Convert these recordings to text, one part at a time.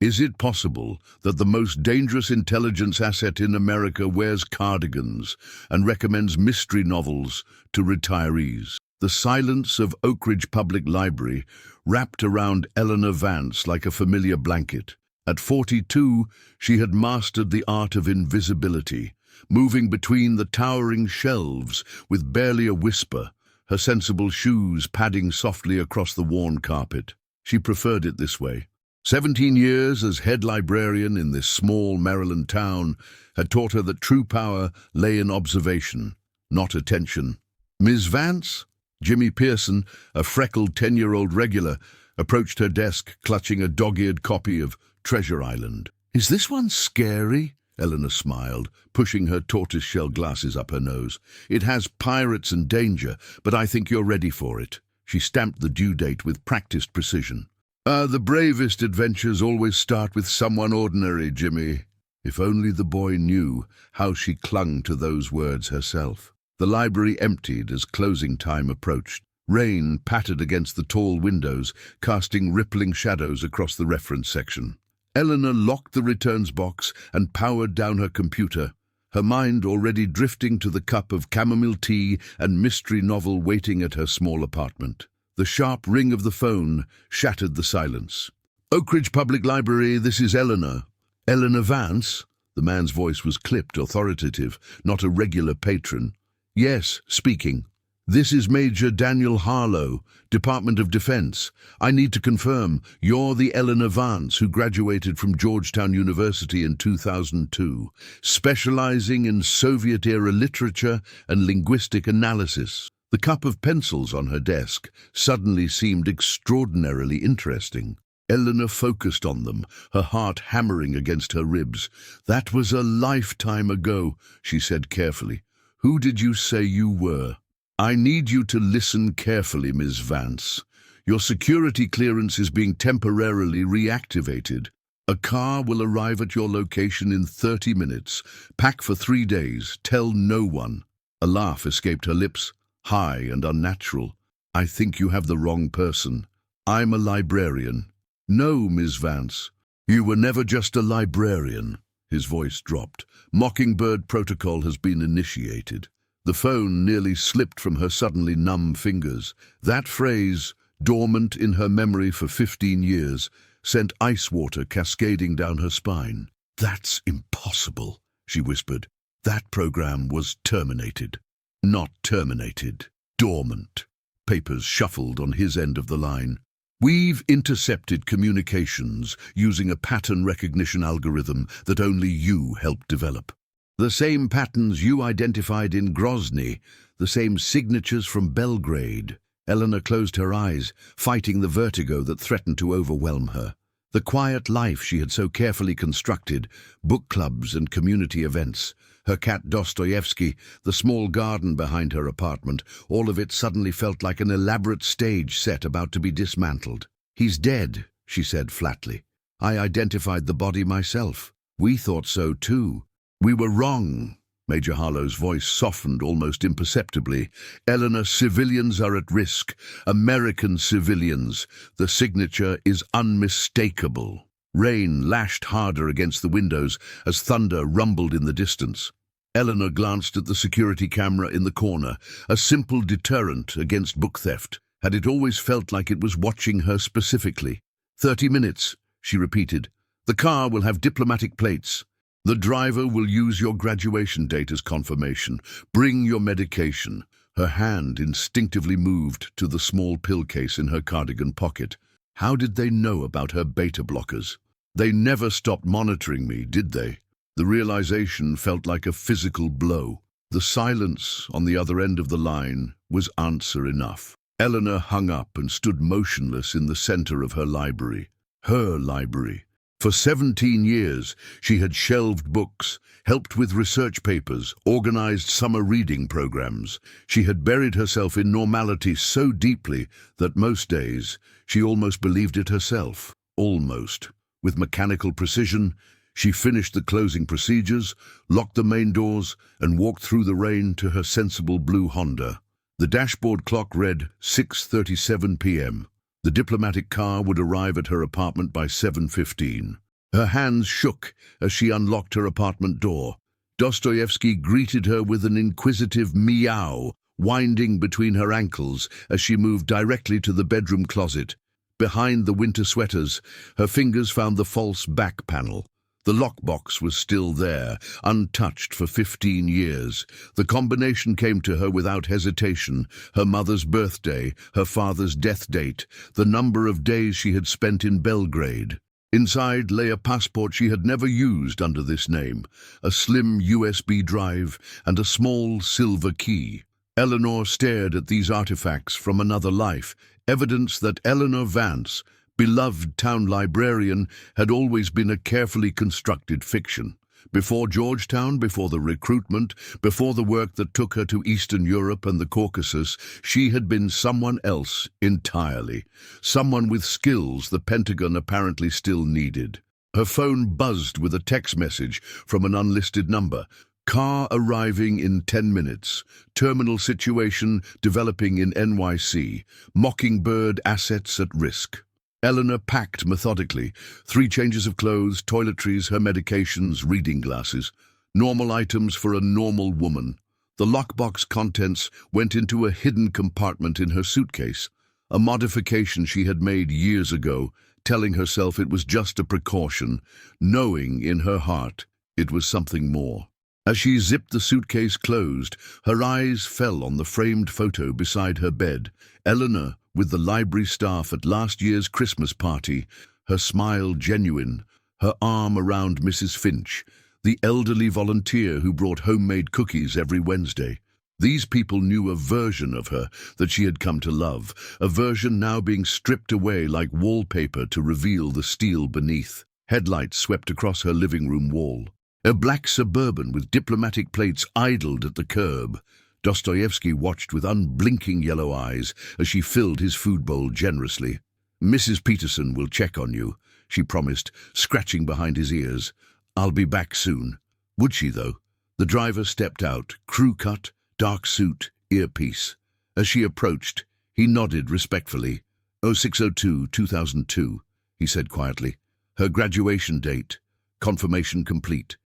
Is it possible that the most dangerous intelligence asset in America wears cardigans and recommends mystery novels to retirees? The silence of Oak Ridge Public Library wrapped around Eleanor Vance like a familiar blanket. At 42, she had mastered the art of invisibility, moving between the towering shelves with barely a whisper, her sensible shoes padding softly across the worn carpet. She preferred it this way. 17 years as head librarian in this small Maryland town had taught her that true power lay in observation, not attention. Ms. Vance? Jimmy Pearson, a freckled 10-year-old regular, approached her desk clutching a dog-eared copy of Treasure Island. "Is this one scary?" Eleanor smiled, pushing her tortoiseshell glasses up her nose. "It has pirates and danger, but I think you're ready for it." She stamped the due date with practiced precision. The bravest adventures always start with someone ordinary, Jimmy." If only the boy knew how she clung to those words herself. The library emptied as closing time approached. Rain pattered against the tall windows, casting rippling shadows across the reference section. Eleanor locked the returns box and powered down her computer, her mind already drifting to the cup of chamomile tea and mystery novel waiting at her small apartment. The sharp ring of the phone shattered the silence. "Oak Ridge Public Library, this is Eleanor." "Eleanor Vance?" The man's voice was clipped, authoritative, not a regular patron. "Yes, speaking." "This is Major Daniel Harlow, Department of Defense. I need to confirm, you're the Eleanor Vance who graduated from Georgetown University in 2002, specializing in Soviet-era literature and linguistic analysis." The cup of pencils on her desk suddenly seemed extraordinarily interesting. Eleanor focused on them, her heart hammering against her ribs. "That was a lifetime ago," she said carefully. "Who did you say you were?" "I need you to listen carefully, Ms. Vance. Your security clearance is being temporarily reactivated. A car will arrive at your location in 30 minutes. Pack for 3 days. Tell no one." A laugh escaped her lips, high and unnatural. "I think you have the wrong person. I'm a librarian." "No, Ms. Vance. You were never just a librarian." His voice dropped. "Mockingbird protocol has been initiated." The phone nearly slipped from her suddenly numb fingers. That phrase, dormant in her memory for 15 years, sent ice water cascading down her spine. "That's impossible," she whispered. "That program was terminated." "Not terminated. Dormant." Papers shuffled on his end of the line. "We've intercepted communications using a pattern recognition algorithm that only you helped develop. The same patterns you identified in Grozny, the same signatures from Belgrade." Eleanor closed her eyes, fighting the vertigo that threatened to overwhelm her. The quiet life she had so carefully constructed, book clubs and community events, her cat Dostoevsky, the small garden behind her apartment, all of it suddenly felt like an elaborate stage set about to be dismantled. "He's dead," she said flatly. "I identified the body myself. We thought so too." "We were wrong." Major Harlow's voice softened almost imperceptibly. "Eleanor, civilians are at risk. American civilians. The signature is unmistakable." Rain lashed harder against the windows as thunder rumbled in the distance. Eleanor glanced at the security camera in the corner, a simple deterrent against book theft. Had it always felt like it was watching her specifically? 30 minutes, she repeated. "The car will have diplomatic plates. The driver will use your graduation date as confirmation. Bring your medication." Her hand instinctively moved to the small pill case in her cardigan pocket. How did they know about her beta blockers? They never stopped monitoring me, did they? The realization felt like a physical blow. The silence on the other end of the line was answer enough. Eleanor hung up and stood motionless in the center of her library. Her library. For 17 years, she had shelved books, helped with research papers, organized summer reading programs. She had buried herself in normality so deeply that most days she almost believed it herself. Almost. With mechanical precision, she finished the closing procedures, locked the main doors, and walked through the rain to her sensible blue Honda. The dashboard clock read 6:37 p.m. The diplomatic car would arrive at her apartment by 7:15. Her hands shook as she unlocked her apartment door. Dostoevsky greeted her with an inquisitive meow, winding between her ankles as she moved directly to the bedroom closet. Behind the winter sweaters, her fingers found the false back panel. The lockbox was still there, untouched for 15 years. The combination came to her without hesitation: her mother's birthday, her father's death date, the number of days she had spent in Belgrade. Inside lay a passport she had never used under this name, a slim USB drive, and a small silver key. Eleanor stared at these artifacts from another life, evidence that Eleanor Vance, beloved town librarian, had always been a carefully constructed fiction. Before Georgetown, before the recruitment, before the work that took her to Eastern Europe and the Caucasus, she had been someone else entirely. Someone with skills the Pentagon apparently still needed. Her phone buzzed with a text message from an unlisted number. Car arriving in 10 minutes. Terminal situation developing in NYC. Mockingbird assets at risk. Eleanor packed methodically: 3 changes of clothes, toiletries, her medications, reading glasses. Normal items for a normal woman. The lockbox contents went into a hidden compartment in her suitcase, a modification she had made years ago, telling herself it was just a precaution, knowing in her heart it was something more. As she zipped the suitcase closed, her eyes fell on the framed photo beside her bed. Eleanor, with the library staff at last year's Christmas party, her smile genuine, her arm around Mrs. Finch, the elderly volunteer who brought homemade cookies every Wednesday. These people knew a version of her that she had come to love, a version now being stripped away like wallpaper to reveal the steel beneath. Headlights swept across her living room wall. A black Suburban with diplomatic plates idled at the curb. Dostoevsky watched with unblinking yellow eyes as she filled his food bowl generously. "Mrs. Peterson will check on you," she promised, scratching behind his ears. "I'll be back soon." Would she, though? The driver stepped out, crew cut, dark suit, earpiece. As she approached, he nodded respectfully. 0602-2002, he said quietly. Her graduation date. Confirmation complete.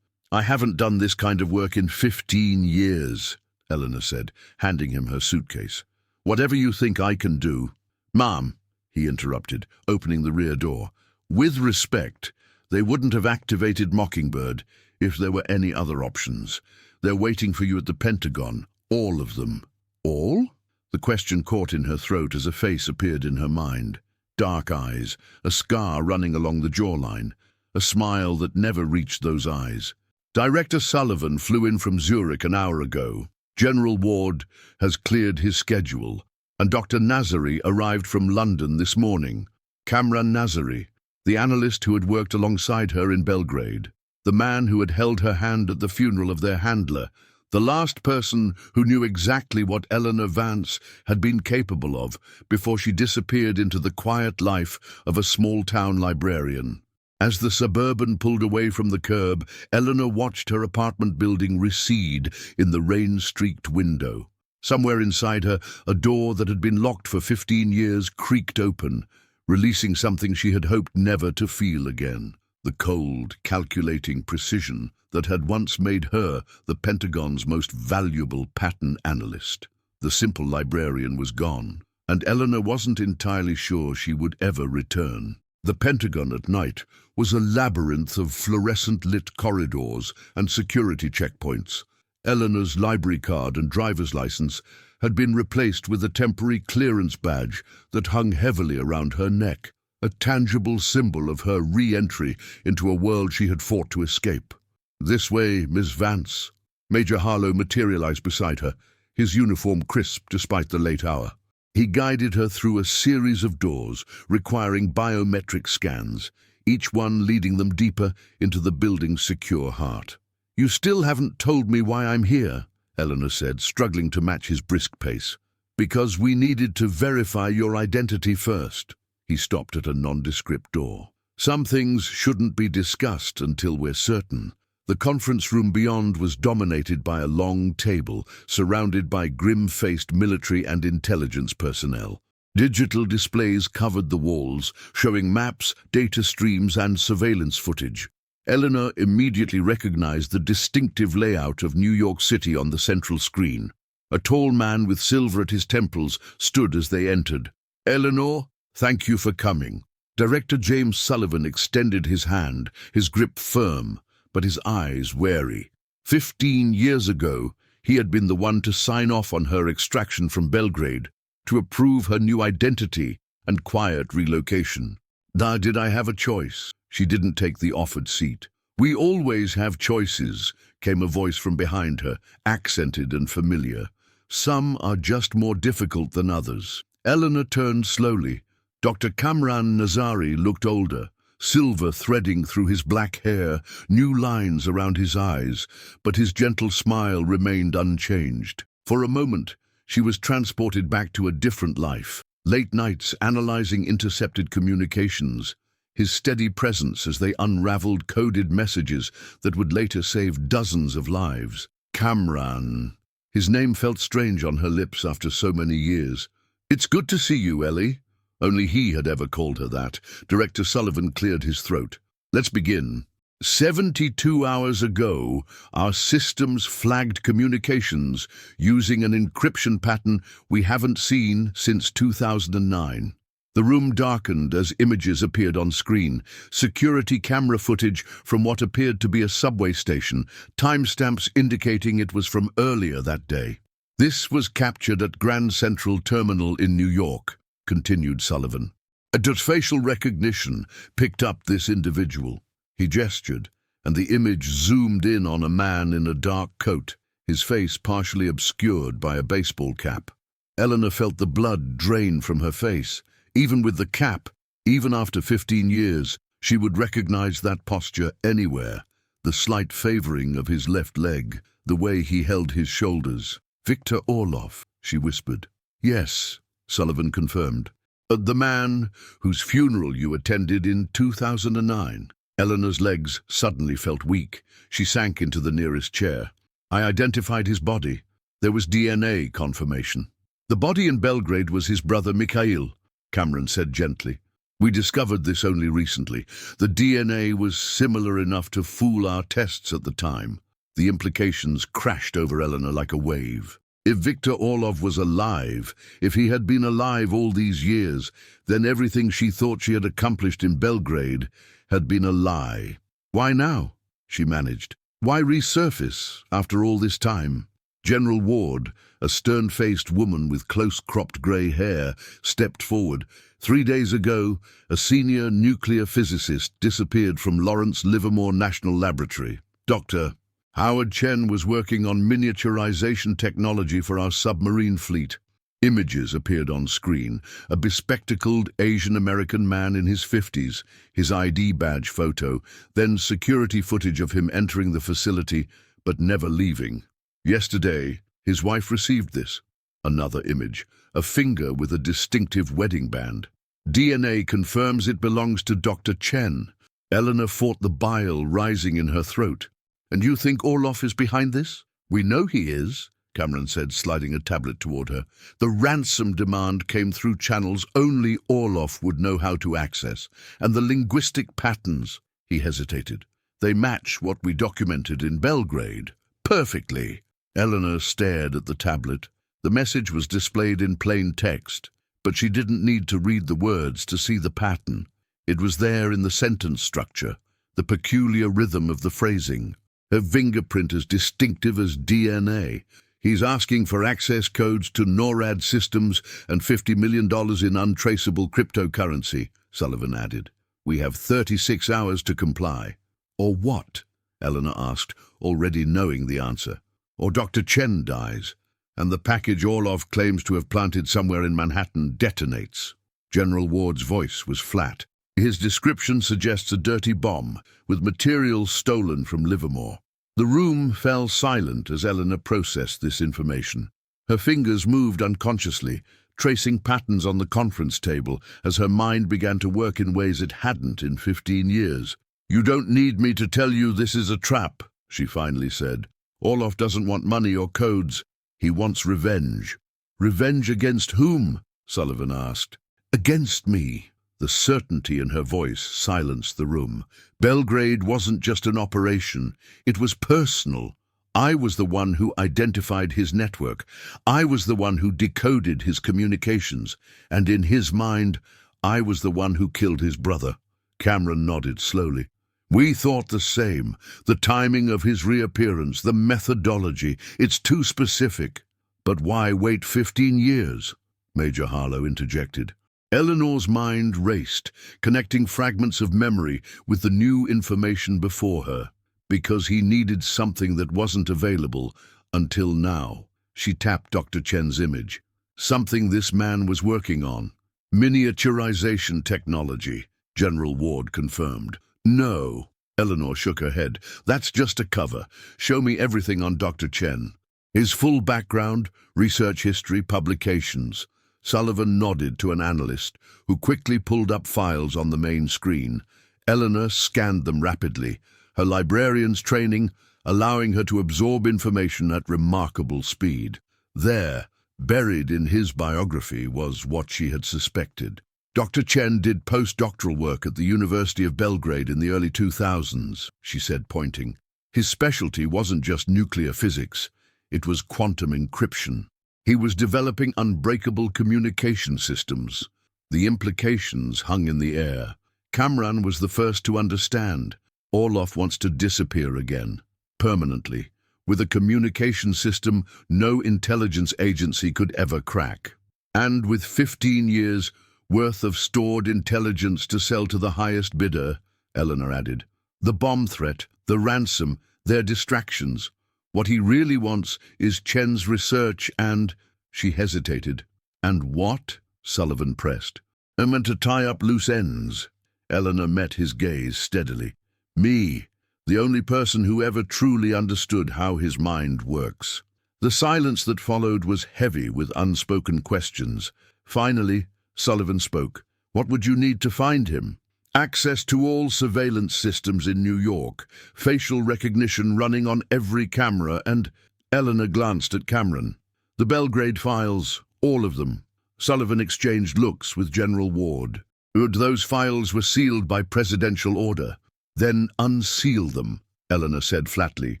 I haven't done this kind of work in 15 years, Eleanor said, handing him her suitcase. "Whatever you think I can do." "Ma'am," he interrupted, opening the rear door. "With respect, they wouldn't have activated Mockingbird if there were any other options. They're waiting for you at the Pentagon, all of them." "All?" The question caught in her throat as a face appeared in her mind. Dark eyes, a scar running along the jawline, a smile that never reached those eyes. "Director Sullivan flew in from Zurich an hour ago. General Ward has cleared his schedule, and Dr. Nazari arrived from London this morning. Kamran Nazari, the analyst who had worked alongside her in Belgrade, the man who had held her hand at the funeral of their handler, the last person who knew exactly what Eleanor Vance had been capable of before she disappeared into the quiet life of a small-town librarian." As the Suburban pulled away from the curb, Eleanor watched her apartment building recede in the rain-streaked window. Somewhere inside her, a door that had been locked for 15 years creaked open, releasing something she had hoped never to feel again: the cold, calculating precision that had once made her the Pentagon's most valuable pattern analyst. The simple librarian was gone, and Eleanor wasn't entirely sure she would ever return. The Pentagon at night was a labyrinth of fluorescent-lit corridors and security checkpoints. Eleanor's library card and driver's license had been replaced with a temporary clearance badge that hung heavily around her neck, a tangible symbol of her re-entry into a world she had fought to escape. "This way, Miss Vance." Major Harlow materialized beside her, his uniform crisp despite the late hour. He guided her through a series of doors requiring biometric scans, each one leading them deeper into the building's secure heart. "You still haven't told me why I'm here," Eleanor said, struggling to match his brisk pace. "Because we needed to verify your identity first." He stopped at a nondescript door. "Some things shouldn't be discussed until we're certain." The conference room beyond was dominated by a long table, surrounded by grim-faced military and intelligence personnel. Digital displays covered the walls, showing maps, data streams, and surveillance footage. Eleanor immediately recognized the distinctive layout of New York City on the central screen. A tall man with silver at his temples stood as they entered. "Eleanor, thank you for coming." Director James Sullivan extended his hand, his grip firm, but his eyes wary. 15 years ago, he had been the one to sign off on her extraction from Belgrade, to approve her new identity and quiet relocation. Now, did I have a choice? She didn't take the offered seat. "We always have choices," came a voice from behind her, accented and familiar. "Some are just more difficult than others." Eleanor turned slowly. Dr. Kamran Nazari looked older, silver threading through his black hair, new lines around his eyes, but his gentle smile remained unchanged. For a moment, she was transported back to a different life. Late nights analyzing intercepted communications, his steady presence as they unraveled coded messages that would later save dozens of lives. Kamran. His name felt strange on her lips after so many years. "It's good to see you, Ellie." Only he had ever called her that. Director Sullivan cleared his throat. "Let's begin. 72 hours ago, our systems flagged communications using an encryption pattern we haven't seen since 2009. The room darkened as images appeared on screen. Security camera footage from what appeared to be a subway station, timestamps indicating it was from earlier that day. "This was captured at Grand Central Terminal in New York," continued Sullivan. "A facial recognition picked up this individual." He gestured, and the image zoomed in on a man in a dark coat, his face partially obscured by a baseball cap. Eleanor felt the blood drain from her face. Even with the cap, even after 15 years, she would recognize that posture anywhere. The slight favoring of his left leg, the way he held his shoulders. "Viktor Orlov," she whispered. "Yes," Sullivan confirmed. "The man whose funeral you attended in 2009. Eleanor's legs suddenly felt weak. She sank into the nearest chair. "I identified his body. There was DNA confirmation." "The body in Belgrade was his brother Mikhail," Cameron said gently. "We discovered this only recently. The DNA was similar enough to fool our tests at the time." The implications crashed over Eleanor like a wave. If Viktor Orlov was alive, if he had been alive all these years, then everything she thought she had accomplished in Belgrade had been a lie. "Why now?" she managed. "Why resurface after all this time?" General Ward, a stern-faced woman with close-cropped grey hair, stepped forward. 3 days ago, a senior nuclear physicist disappeared from Lawrence Livermore National Laboratory. Dr. Howard Chen was working on miniaturization technology for our submarine fleet. Images appeared on screen. A bespectacled Asian-American man in his 50s, his ID badge photo, then security footage of him entering the facility but never leaving. Yesterday, his wife received this. Another image, a finger with a distinctive wedding band. "DNA confirms it belongs to Dr. Chen." Eleanor fought the bile rising in her throat. "And you think Orlov is behind this?" "We know he is," Cameron said, sliding a tablet toward her. "The ransom demand came through channels only Orlov would know how to access. And the linguistic patterns," he hesitated, "they match what we documented in Belgrade. Perfectly." Eleanor stared at the tablet. The message was displayed in plain text, but she didn't need to read the words to see the pattern. It was there in the sentence structure, the peculiar rhythm of the phrasing. Her fingerprint as distinctive as DNA. "He's asking for access codes to NORAD systems and $50 million in untraceable cryptocurrency," Sullivan added. "We have 36 hours to comply." "Or what?" Eleanor asked, already knowing the answer. "Or Dr. Chen dies, and the package Orlov claims to have planted somewhere in Manhattan detonates." General Ward's voice was flat. "His description suggests a dirty bomb, with materials stolen from Livermore." The room fell silent as Eleanor processed this information. Her fingers moved unconsciously, tracing patterns on the conference table as her mind began to work in ways it hadn't in 15 years. "You don't need me to tell you this is a trap," she finally said. "Orlov doesn't want money or codes. He wants revenge." "Revenge against whom?" Sullivan asked. Against me. The certainty in her voice silenced the room. Belgrade wasn't just an operation, it was personal. I was the one who identified his network. I was the one who decoded his communications. And in his mind, I was the one who killed his brother. Cameron nodded slowly. We thought the same. The timing of his reappearance, the methodology, it's too specific. But why wait 15 years? Major Harlow interjected. Eleanor's mind raced, connecting fragments of memory with the new information before her. Because he needed something that wasn't available until now. She tapped Dr. Chen's image. Something this man was working on. Miniaturization technology, General Ward confirmed. No, Eleanor shook her head. That's just a cover. Show me everything on Dr. Chen. His full background, research history, publications. Sullivan nodded to an analyst, who quickly pulled up files on the main screen. Eleanor scanned them rapidly, her librarian's training allowing her to absorb information at remarkable speed. There, buried in his biography, was what she had suspected. Dr. Chen did postdoctoral work at the University of Belgrade in the early 2000s, she said, pointing. His specialty wasn't just nuclear physics, it was quantum encryption. He was developing unbreakable communication systems. The implications hung in the air. Cameron was the first to understand. Orlov wants to disappear again, permanently, with a communication system no intelligence agency could ever crack. And with 15 years worth of stored intelligence to sell to the highest bidder, Eleanor added. The bomb threat, the ransom, their distractions. What he really wants is Chen's research and... She hesitated. And what? Sullivan pressed. I meant to tie up loose ends. Eleanor met his gaze steadily. Me, the only person who ever truly understood how his mind works. The silence that followed was heavy with unspoken questions. Finally, Sullivan spoke. What would you need to find him? Access to all surveillance systems in New York, facial recognition running on every camera, and... Eleanor glanced at Cameron. The Belgrade files, all of them. Sullivan exchanged looks with General Ward. Those files were sealed by presidential order. Then unseal them, Eleanor said flatly,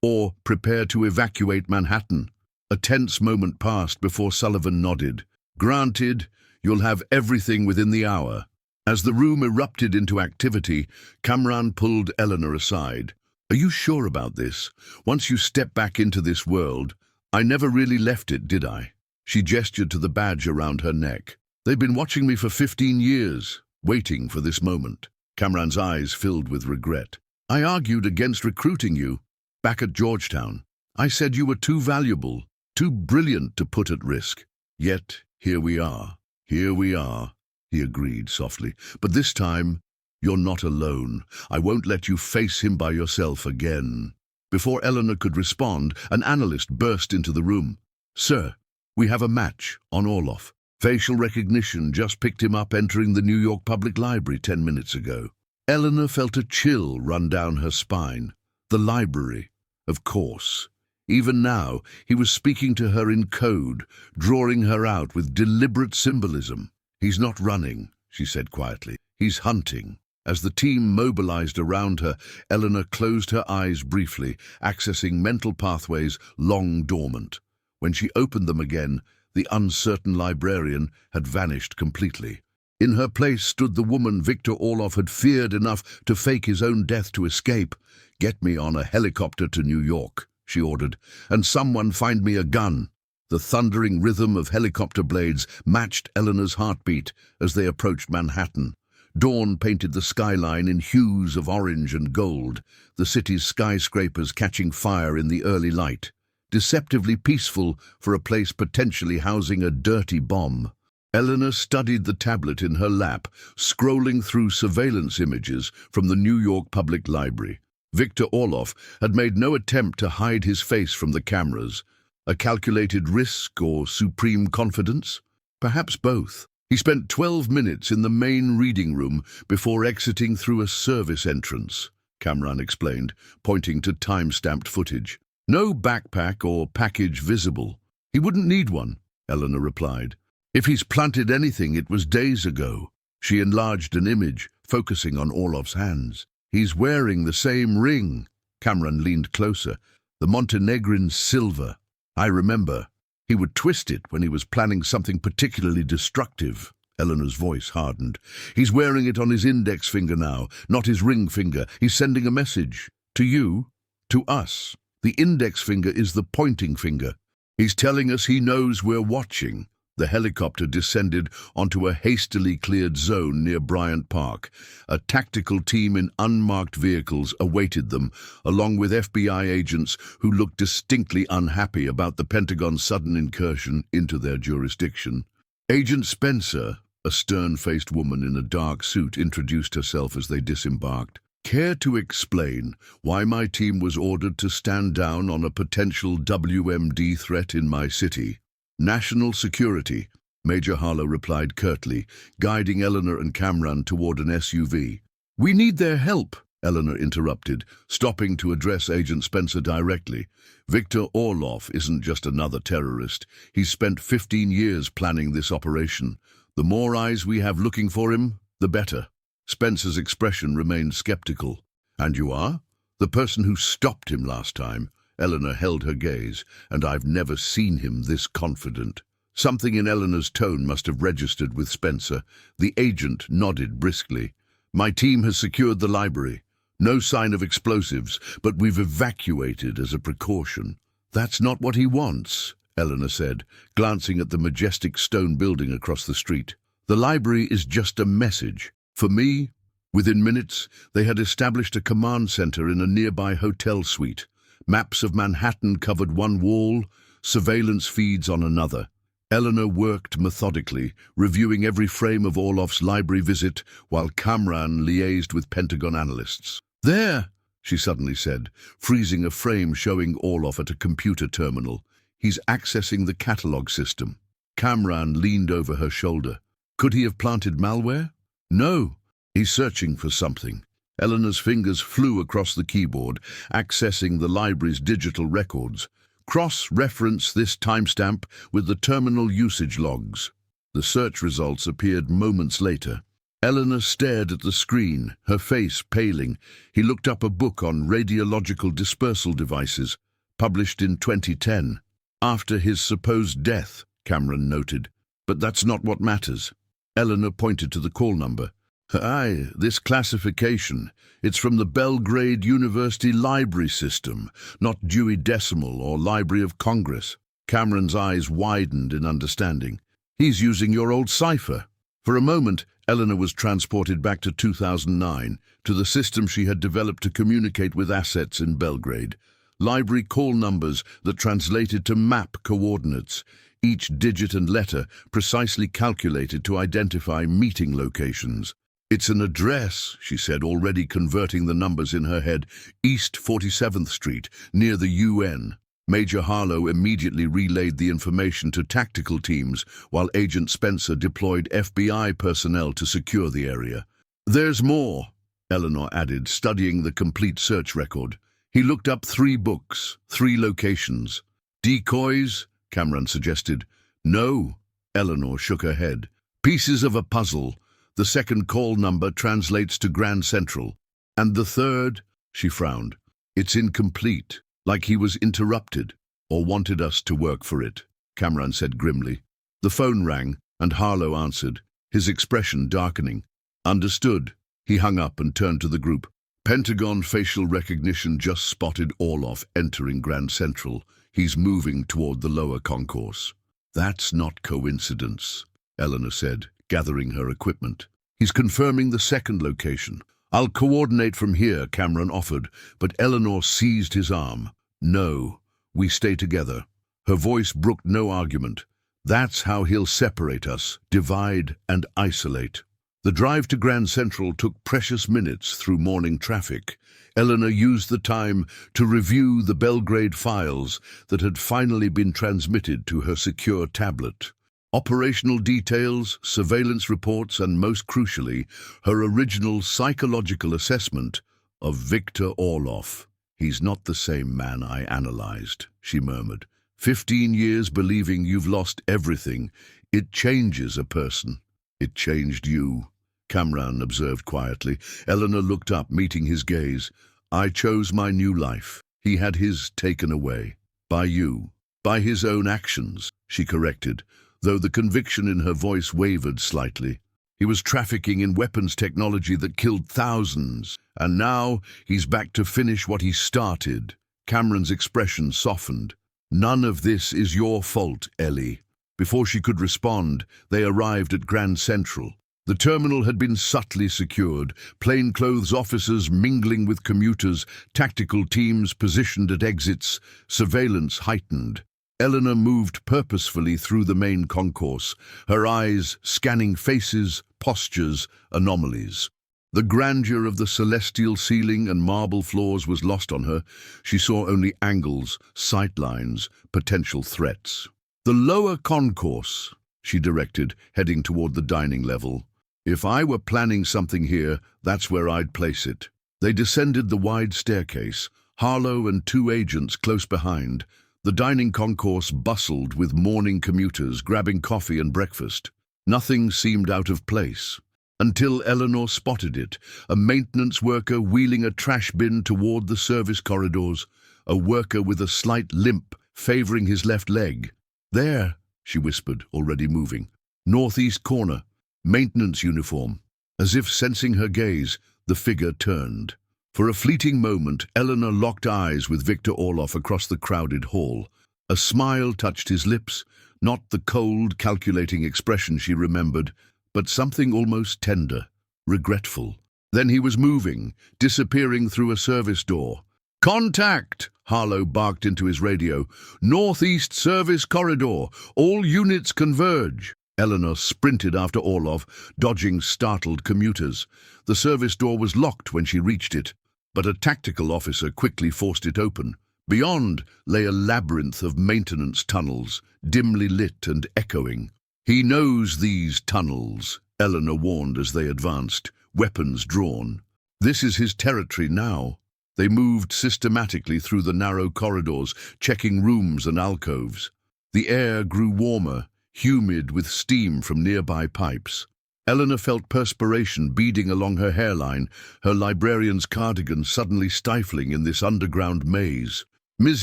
or prepare to evacuate Manhattan. A tense moment passed before Sullivan nodded. Granted, you'll have everything within the hour. As the room erupted into activity, Cameron pulled Eleanor aside. Are you sure about this? Once you step back into this world, I never really left it, did I? She gestured to the badge around her neck. They've been watching me for 15 years, waiting for this moment. Cameron's eyes filled with regret. I argued against recruiting you back at Georgetown. I said you were too valuable, too brilliant to put at risk. Yet, here we are, he agreed softly. But this time, you're not alone. I won't let you face him by yourself again. Before Eleanor could respond, an analyst burst into the room. Sir, we have a match on Orlov. Facial recognition just picked him up entering the New York Public Library 10 minutes ago. Eleanor felt a chill run down her spine. The library, of course. Even now, he was speaking to her in code, drawing her out with deliberate symbolism. He's not running, she said quietly. He's hunting. As the team mobilized around her, Eleanor closed her eyes briefly, accessing mental pathways long dormant. When she opened them again, the uncertain librarian had vanished completely. In her place stood the woman Viktor Orlov had feared enough to fake his own death to escape. Get me on a helicopter to New York, she ordered, and someone find me a gun. The thundering rhythm of helicopter blades matched Eleanor's heartbeat as they approached Manhattan. Dawn painted the skyline in hues of orange and gold, the city's skyscrapers catching fire in the early light. Deceptively peaceful for a place potentially housing a dirty bomb. Eleanor studied the tablet in her lap, scrolling through surveillance images from the New York Public Library. Viktor Orlov had made no attempt to hide his face from the cameras. A calculated risk or supreme confidence? Perhaps both. He spent 12 minutes in the main reading room before exiting through a service entrance, Cameron explained, pointing to time-stamped footage. No backpack or package visible. He wouldn't need one, Eleanor replied. If he's planted anything, it was days ago. She enlarged an image, focusing on Orlov's hands. He's wearing the same ring. Cameron leaned closer. The Montenegrin silver. I remember. He would twist it when he was planning something particularly destructive. Eleanor's voice hardened. He's wearing it on his index finger now, not his ring finger. He's sending a message. To you. To us. The index finger is the pointing finger. He's telling us he knows we're watching. The helicopter descended onto a hastily cleared zone near Bryant Park. A tactical team in unmarked vehicles awaited them, along with FBI agents who looked distinctly unhappy about the Pentagon's sudden incursion into their jurisdiction. Agent Spencer, a stern-faced woman in a dark suit, introduced herself as they disembarked. Care to explain why my team was ordered to stand down on a potential WMD threat in my city? National security, Major Harlow replied curtly, guiding Eleanor and Cameron toward an SUV. We need their help, Eleanor interrupted, stopping to address Agent Spencer directly. Viktor Orlov isn't just another terrorist. He's spent 15 years planning this operation. The more eyes we have looking for him, the better. Spencer's expression remained skeptical. And you are? The person who stopped him last time. Eleanor held her gaze, and I've never seen him this confident. Something in Eleanor's tone must have registered with Spencer. The agent nodded briskly. My team has secured the library. No sign of explosives, but we've evacuated as a precaution. That's not what he wants, Eleanor said, glancing at the majestic stone building across the street. The library is just a message. For me, within minutes, they had established a command center in a nearby hotel suite. Maps of Manhattan covered one wall, surveillance feeds on another. Eleanor worked methodically, reviewing every frame of Orlov's library visit, while Cameron liaised with Pentagon analysts. There, she suddenly said, freezing a frame showing Orlov at a computer terminal. He's accessing the catalog system. Cameron leaned over her shoulder. Could he have planted malware? No, he's searching for something. Eleanor's fingers flew across the keyboard, accessing the library's digital records. Cross-reference this timestamp with the terminal usage logs. The search results appeared moments later. Eleanor stared at the screen, her face paling. He looked up a book on radiological dispersal devices, published in 2010. After his supposed death, Cameron noted. But that's not what matters. Eleanor pointed to the call number. Aye, this classification. It's from the Belgrade University Library System, not Dewey Decimal or Library of Congress. Cameron's eyes widened in understanding. He's using your old cipher. For a moment, Eleanor was transported back to 2009, to the system she had developed to communicate with assets in Belgrade. Library call numbers that translated to map coordinates, each digit and letter precisely calculated to identify meeting locations. It's an address, she said, already converting the numbers in her head. East 47th Street, near the UN. Major Harlow immediately relayed the information to tactical teams, while Agent Spencer deployed FBI personnel to secure the area. There's more, Eleanor added, studying the complete search record. He looked up 3 books, 3 locations. Decoys, Cameron suggested. No, Eleanor shook her head. Pieces of a puzzle. The second call number translates to Grand Central. And the third, she frowned. It's incomplete, like he was interrupted, or wanted us to work for it, Cameron said grimly. The phone rang, and Harlow answered, his expression darkening. Understood. He hung up and turned to the group. Pentagon facial recognition just spotted Orlov entering Grand Central. He's moving toward the lower concourse. That's not coincidence, Eleanor said, gathering her equipment. He's confirming the second location. I'll coordinate from here, Cameron offered, but Eleanor seized his arm. No, we stay together. Her voice brooked no argument. That's how he'll separate us, divide and isolate. The drive to Grand Central took precious minutes through morning traffic. Eleanor used the time to review the Belgrade files that had finally been transmitted to her secure tablet. Operational details, surveillance reports, and most crucially, her original psychological assessment of Viktor Orlov. He's not the same man I analyzed, she murmured. 15 years believing you've lost everything, It changes a person. It changed you, Kamran observed quietly. Eleanor looked up, meeting his gaze. I chose my new life. He had his taken away. By you. By his own actions, she corrected, though the conviction in her voice wavered slightly. He was trafficking in weapons technology that killed thousands, and now he's back to finish what he started. Cameron's expression softened. None of this is your fault, Ellie. Before she could respond, they arrived at Grand Central. The terminal had been subtly secured, plainclothes officers mingling with commuters, tactical teams positioned at exits, surveillance heightened. Eleanor moved purposefully through the main concourse, her eyes scanning faces, postures, anomalies. The grandeur of the celestial ceiling and marble floors was lost on her. She saw only angles, sightlines, potential threats. The lower concourse, she directed, heading toward the dining level. If I were planning something here, that's where I'd place it. They descended the wide staircase, Harlow and two agents close behind. The dining concourse bustled with morning commuters grabbing coffee and breakfast. Nothing seemed out of place. Until Eleanor spotted it, a maintenance worker wheeling a trash bin toward the service corridors, a worker with a slight limp favoring his left leg. There, she whispered, already moving. Northeast corner, maintenance uniform. As if sensing her gaze, the figure turned. For a fleeting moment, Eleanor locked eyes with Viktor Orlov across the crowded hall. A smile touched his lips, not the cold, calculating expression she remembered, but something almost tender, regretful. Then he was moving, disappearing through a service door. "Contact!" Harlow barked into his radio. "Northeast service corridor. All units converge." Eleanor sprinted after Orlov, dodging startled commuters. The service door was locked when she reached it, but a tactical officer quickly forced it open. Beyond lay a labyrinth of maintenance tunnels, dimly lit and echoing. "He knows these tunnels," Eleanor warned as they advanced, weapons drawn. "This is his territory now." They moved systematically through the narrow corridors, checking rooms and alcoves. The air grew warmer, humid with steam from nearby pipes. Eleanor felt perspiration beading along her hairline, her librarian's cardigan suddenly stifling in this underground maze. "Miss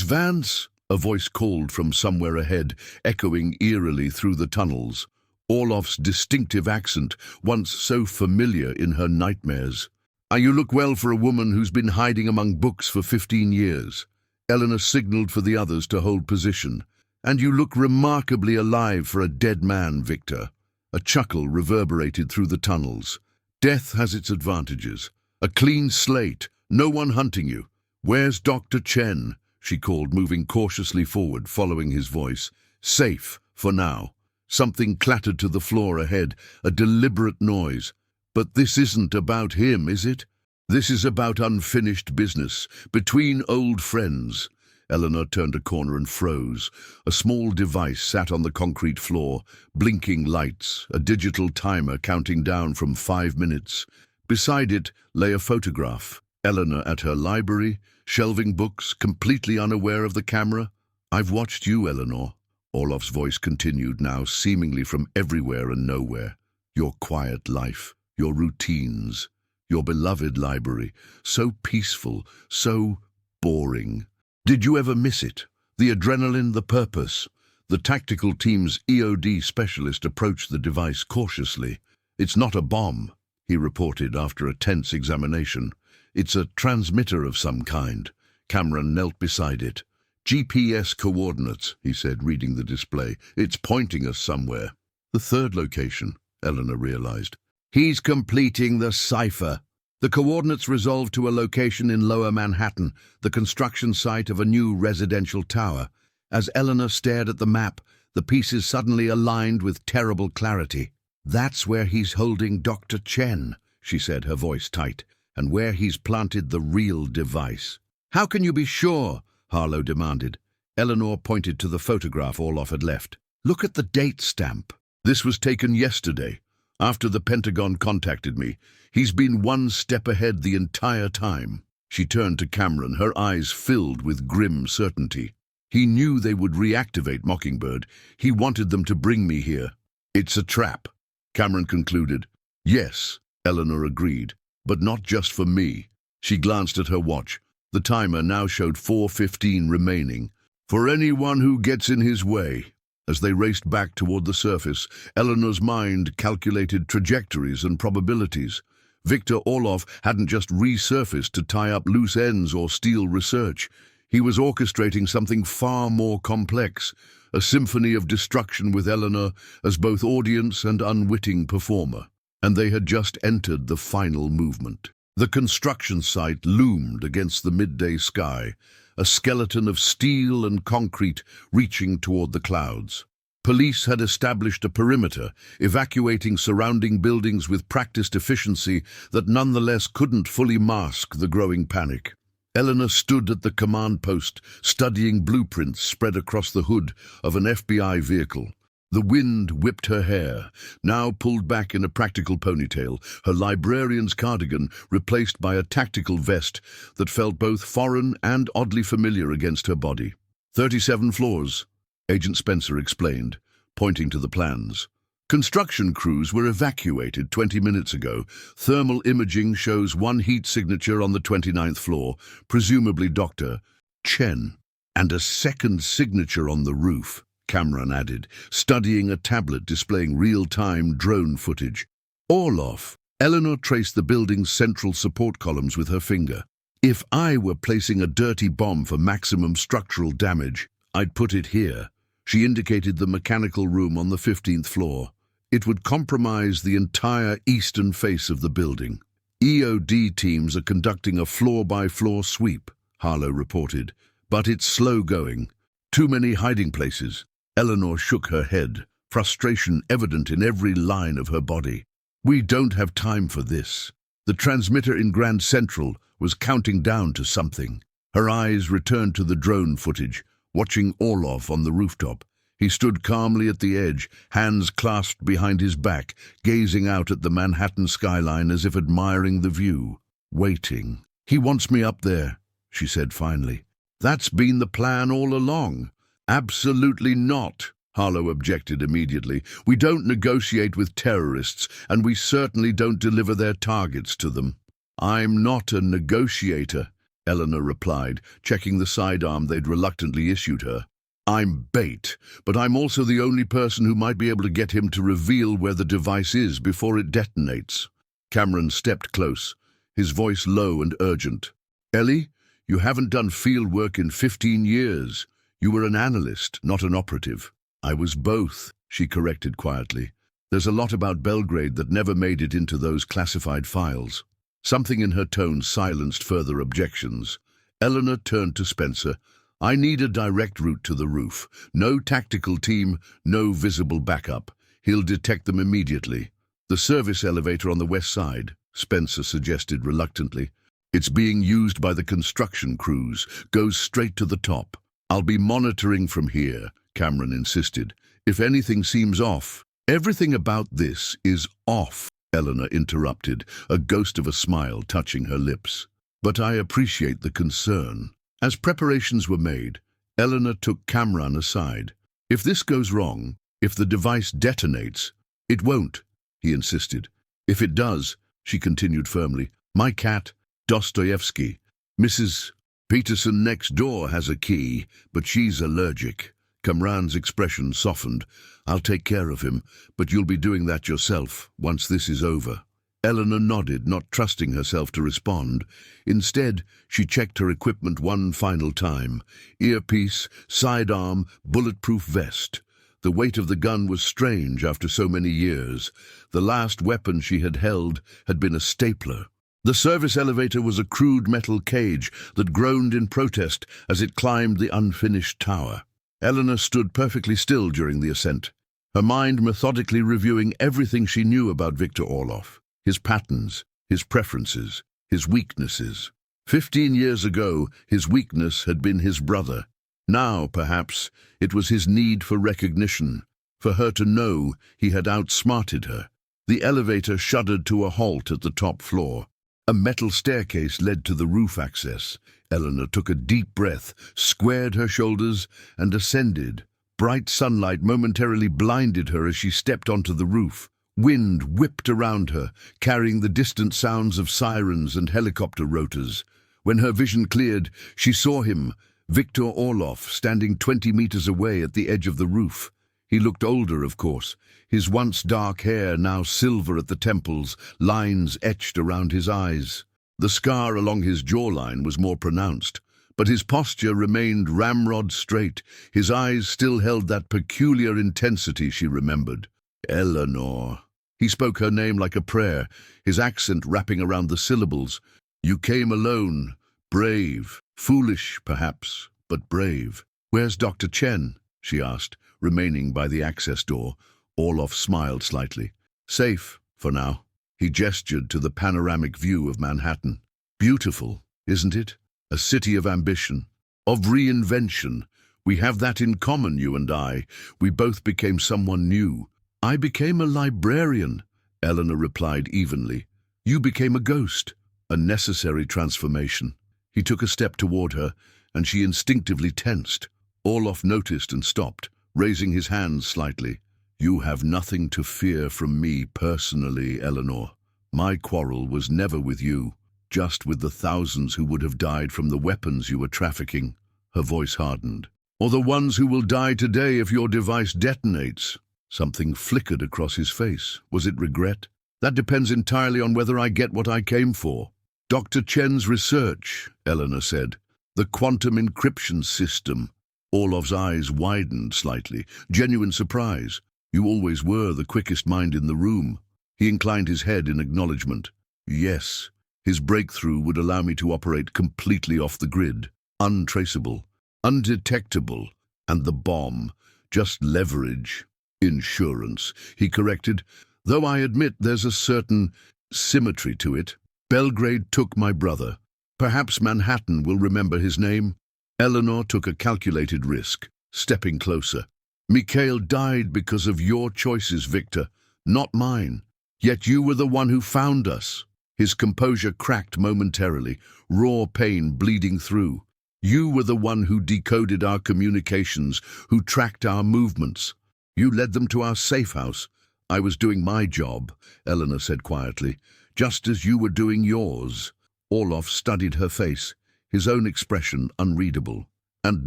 Vance?" a voice called from somewhere ahead, echoing eerily through the tunnels. Orlov's distinctive accent, once so familiar in her nightmares. "You look well for a woman who's been hiding among books for 15 years. Eleanor signaled for the others to hold position. "And you look remarkably alive for a dead man, Victor." A chuckle reverberated through the tunnels. "Death has its advantages. A clean slate, no one hunting you. Where's Dr. Chen?" she called, moving cautiously forward, following his voice. "Safe, for now." Something clattered to the floor ahead, a deliberate noise. "But this isn't about him, is it? This is about unfinished business, between old friends." Eleanor turned a corner and froze. A small device sat on the concrete floor, blinking lights, a digital timer counting down from 5 minutes. Beside it lay a photograph. Eleanor at her library, shelving books, completely unaware of the camera. "I've watched you, Eleanor," Orlov's voice continued, now seemingly from everywhere and nowhere. "Your quiet life, your routines, your beloved library, so peaceful, so boring. Did you ever miss it? The adrenaline, the purpose?" The tactical team's EOD specialist approached the device cautiously. "It's not a bomb," he reported after a tense examination. "It's a transmitter of some kind." Cameron knelt beside it. "GPS coordinates," he said, reading the display. "It's pointing us somewhere." "The third location," Eleanor realized. "He's completing the cipher." The coordinates resolved to a location in Lower Manhattan, the construction site of a new residential tower. As Eleanor stared at the map, the pieces suddenly aligned with terrible clarity. "That's where he's holding Dr. Chen," she said, her voice tight, "and where he's planted the real device." "How can you be sure?" Harlow demanded. Eleanor pointed to the photograph Orlov had left. "Look at the date stamp. This was taken yesterday, after the Pentagon contacted me. He's been one step ahead the entire time." She turned to Cameron, her eyes filled with grim certainty. "He knew they would reactivate Mockingbird. He wanted them to bring me here." It's a trap, Cameron concluded. Yes, Eleanor agreed, but not just for me. She glanced at her watch. The timer now showed 4:15 remaining. For anyone who gets in his way. As they raced back toward the surface, Eleanor's mind calculated trajectories and probabilities. Viktor Orlov hadn't just resurfaced to tie up loose ends or steal research. He was orchestrating something far more complex, a symphony of destruction with Eleanor as both audience and unwitting performer. And they had just entered the final movement. The construction site loomed against the midday sky, a skeleton of steel and concrete reaching toward the clouds. Police had established a perimeter, evacuating surrounding buildings with practiced efficiency that nonetheless couldn't fully mask the growing panic. Eleanor stood at the command post, studying blueprints spread across the hood of an FBI vehicle. The wind whipped her hair, now pulled back in a practical ponytail, her librarian's cardigan replaced by a tactical vest that felt both foreign and oddly familiar against her body. 37 floors, Agent Spencer explained, pointing to the plans. Construction crews were evacuated 20 minutes ago. Thermal imaging shows one heat signature on the 29th floor, presumably Dr. Chen, and a second signature on the roof, Cameron added, studying a tablet displaying real-time drone footage. Orlov. Eleanor traced the building's central support columns with her finger. If I were placing a dirty bomb for maximum structural damage, I'd put it here. She indicated the mechanical room on the 15th floor. It would compromise the entire eastern face of the building. EOD teams are conducting a floor-by-floor sweep, Harlow reported, but it's slow going. Too many hiding places. Eleanor shook her head, frustration evident in every line of her body. We don't have time for this. The transmitter in Grand Central was counting down to something. Her eyes returned to the drone footage, watching Orlov on the rooftop. He stood calmly at the edge, hands clasped behind his back, gazing out at the Manhattan skyline as if admiring the view. Waiting. He wants me up there, she said finally. That's been the plan all along. Absolutely not, Harlow objected immediately. We don't negotiate with terrorists, and we certainly don't deliver their targets to them. I'm not a negotiator, Eleanor replied, checking the sidearm they'd reluctantly issued her. I'm bait, but I'm also the only person who might be able to get him to reveal where the device is before it detonates. Cameron stepped close, his voice low and urgent. Ellie, you haven't done field work in 15 years. You were an analyst, not an operative. I was both, she corrected quietly. There's a lot about Belgrade that never made it into those classified files. Something in her tone silenced further objections. Eleanor turned to Spencer. I need a direct route to the roof. No tactical team, no visible backup. He'll detect them immediately. The service elevator on the west side, Spencer suggested reluctantly. It's being used by the construction crews. Goes straight to the top. I'll be monitoring from here, Cameron insisted. If anything seems off. Everything about this is off, Eleanor interrupted, a ghost of a smile touching her lips. But I appreciate the concern. As preparations were made, Eleanor took Cameron aside. If this goes wrong, if the device detonates, it won't, he insisted. If it does, she continued firmly, my cat, Dostoevsky, Mrs. Peterson next door has a key, but she's allergic. Cameron's expression softened. I'll take care of him, but you'll be doing that yourself once this is over. Eleanor nodded, not trusting herself to respond. Instead, she checked her equipment one final time. Earpiece, sidearm, bulletproof vest. The weight of the gun was strange after so many years. The last weapon she had held had been a stapler. The service elevator was a crude metal cage that groaned in protest as it climbed the unfinished tower. Eleanor stood perfectly still during the ascent, her mind methodically reviewing everything she knew about Viktor Orlov, his patterns, his preferences, his weaknesses. 15 years ago, his weakness had been his brother. Now, perhaps, it was his need for recognition, for her to know he had outsmarted her. The elevator shuddered to a halt at the top floor. A metal staircase led to the roof access. Eleanor took a deep breath, squared her shoulders, and ascended, Bright sunlight momentarily blinded her as she stepped onto the roof. Wind whipped around her, carrying the distant sounds of sirens and helicopter rotors. When her vision cleared, she saw him, Viktor Orlov, standing 20 meters away at the edge of the roof. He looked older, of course, his once dark hair now silver at the temples, lines etched around his eyes. The scar along his jawline was more pronounced, but his posture remained ramrod straight. His eyes still held that peculiar intensity she remembered. Eleanor. He spoke her name like a prayer, his accent wrapping around the syllables. You came alone, brave, foolish perhaps, but brave. Where's Dr. Chen? She asked, remaining by the access door. Orlov smiled slightly. Safe, for now. He gestured to the panoramic view of Manhattan. Beautiful, isn't it? A city of ambition, of reinvention. We have that in common, you and I. We both became someone new. I became a librarian, Eleanor replied evenly. You became a ghost, a necessary transformation. He took a step toward her, and she instinctively tensed. Orlov noticed and stopped, raising his hands slightly. You have nothing to fear from me personally, Eleanor. My quarrel was never with you, just with the thousands who would have died from the weapons you were trafficking. Her voice hardened. Or the ones who will die today if your device detonates. Something flickered across his face. Was it regret? That depends entirely on whether I get what I came for. Dr. Chen's research, Eleanor said. The quantum encryption system. Orlov's eyes widened slightly. Genuine surprise. You always were the quickest mind in the room. He inclined his head in acknowledgement. Yes, his breakthrough would allow me to operate completely off the grid. Untraceable, undetectable. And the bomb. Just leverage. Insurance, he corrected. Though I admit there's a certain symmetry to it. Belgrade took my brother. Perhaps Manhattan will remember his name. Eleanor took a calculated risk, stepping closer. Mikhail died because of your choices, Viktor, not mine. Yet you were the one who found us. His composure cracked momentarily, raw pain bleeding through. You were the one who decoded our communications, who tracked our movements. You led them to our safe house. I was doing my job, Eleanor said quietly, just as you were doing yours. Orlov studied her face, his own expression unreadable. And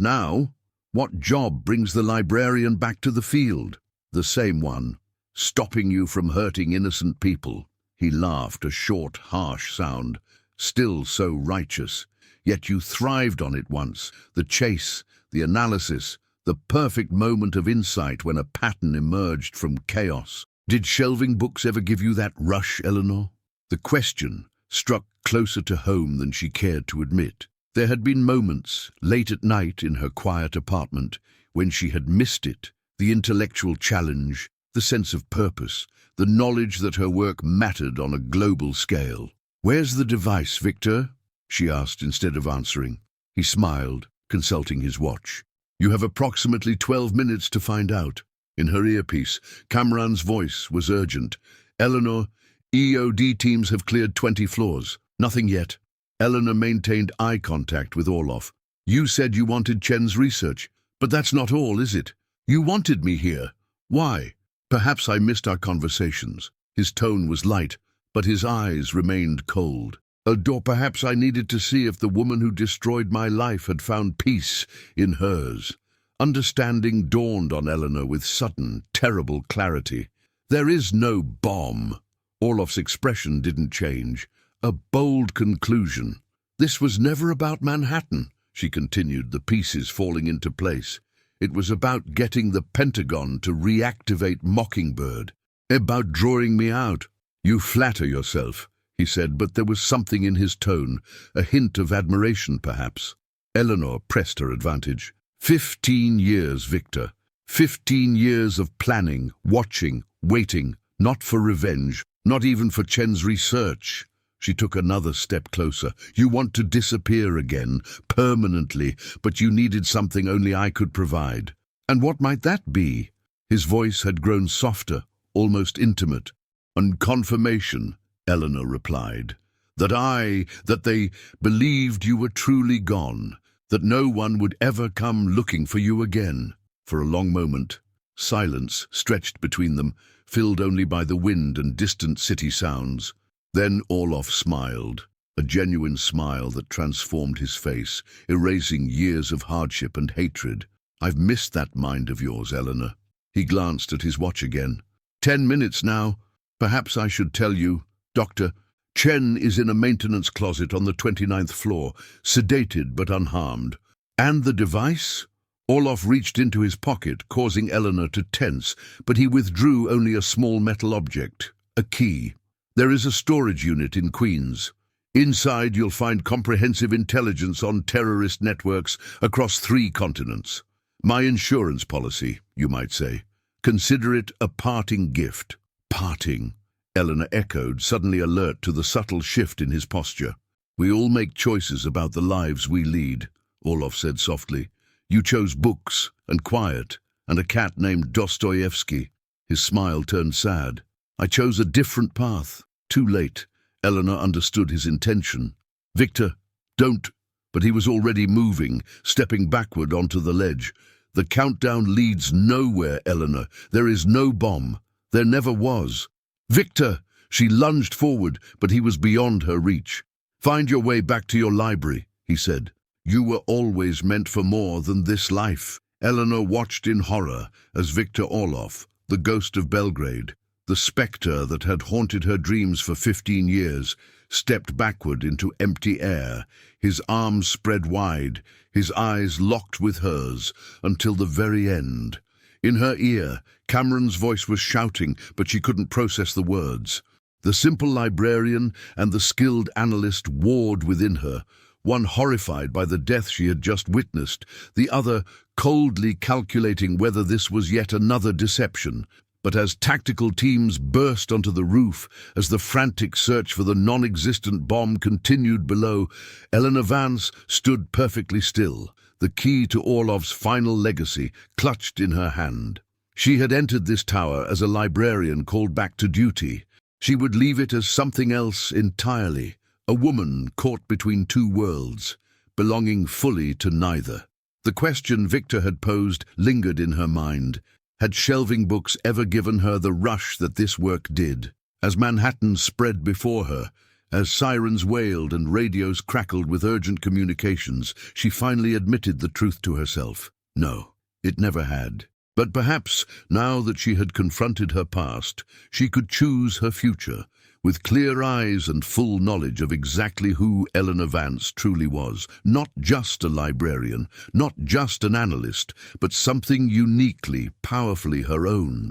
now, what job brings the librarian back to the field? The same one, stopping you from hurting innocent people. He laughed, a short, harsh sound, still so righteous. Yet you thrived on it once, the chase, the analysis, the perfect moment of insight when a pattern emerged from chaos. Did shelving books ever give you that rush, Eleanor? The question struck closer to home than she cared to admit. There had been moments, late at night in her quiet apartment, when she had missed it, the intellectual challenge, the sense of purpose, the knowledge that her work mattered on a global scale. Where's the device, Viktor? She asked instead of answering. He smiled, consulting his watch. You have approximately 12 minutes to find out. In her earpiece, Kamran's voice was urgent. Eleanor, EOD teams have cleared 20 floors. Nothing yet. Eleanor maintained eye contact with Orlov. You said you wanted Chen's research, but that's not all, is it? You wanted me here. Why? Perhaps I missed our conversations. His tone was light, but his eyes remained cold. Or perhaps I needed to see if the woman who destroyed my life had found peace in hers. Understanding dawned on Eleanor with sudden, terrible clarity. There is no bomb. Orlov's expression didn't change. A bold conclusion. This was never about Manhattan, she continued, the pieces falling into place. It was about getting the Pentagon to reactivate Mockingbird. About drawing me out. You flatter yourself, he said, but there was something in his tone, a hint of admiration perhaps. Eleanor pressed her advantage. 15 years, Viktor. 15 years of planning, watching, waiting, not for revenge, not even for Chen's research. She took another step closer. You want to disappear again, permanently, but you needed something only I could provide. And what might that be? His voice had grown softer, almost intimate. On confirmation, Eleanor replied. That they believed you were truly gone, that no one would ever come looking for you again. For a long moment, silence stretched between them, filled only by the wind and distant city sounds. Then Orlov smiled, a genuine smile that transformed his face, erasing years of hardship and hatred. "I've missed that mind of yours, Eleanor." He glanced at his watch again. 10 minutes now. Perhaps I should tell you, Doctor. Chen is in a maintenance closet on the 29th floor, sedated but unharmed. And the device? Orlov reached into his pocket, causing Eleanor to tense, but he withdrew only a small metal object, a key. "There is a storage unit in Queens. Inside you'll find comprehensive intelligence on terrorist networks across 3 continents. My insurance policy, you might say. Consider it a parting gift." "Parting," Eleanor echoed, suddenly alert to the subtle shift in his posture. "We all make choices about the lives we lead," Orlov said softly. "You chose books and quiet and a cat named Dostoevsky." His smile turned sad. "I chose a different path." Too late, Eleanor understood his intention. "Viktor, don't." But he was already moving, stepping backward onto the ledge. "The countdown leads nowhere, Eleanor. There is no bomb. There never was." "Viktor!" She lunged forward, but he was beyond her reach. "Find your way back to your library," he said. "You were always meant for more than this life." Eleanor watched in horror as Viktor Orlov, the ghost of Belgrade, the spectre that had haunted her dreams for 15 years, stepped backward into empty air, his arms spread wide, his eyes locked with hers, until the very end. In her ear, Cameron's voice was shouting, but she couldn't process the words. The simple librarian and the skilled analyst warred within her, one horrified by the death she had just witnessed, the other coldly calculating whether this was yet another deception. But as tactical teams burst onto the roof, as the frantic search for the non-existent bomb continued below, Eleanor Vance stood perfectly still, the key to Orlov's final legacy clutched in her hand. She had entered this tower as a librarian called back to duty. She would leave it as something else entirely, a woman caught between 2 worlds, belonging fully to neither. The question Viktor had posed lingered in her mind. Had shelving books ever given her the rush that this work did? As Manhattan spread before her, as sirens wailed and radios crackled with urgent communications, she finally admitted the truth to herself. No, it never had. But perhaps, now that she had confronted her past, she could choose her future, with clear eyes and full knowledge of exactly who Eleanor Vance truly was. Not just a librarian, not just an analyst, but something uniquely, powerfully her own.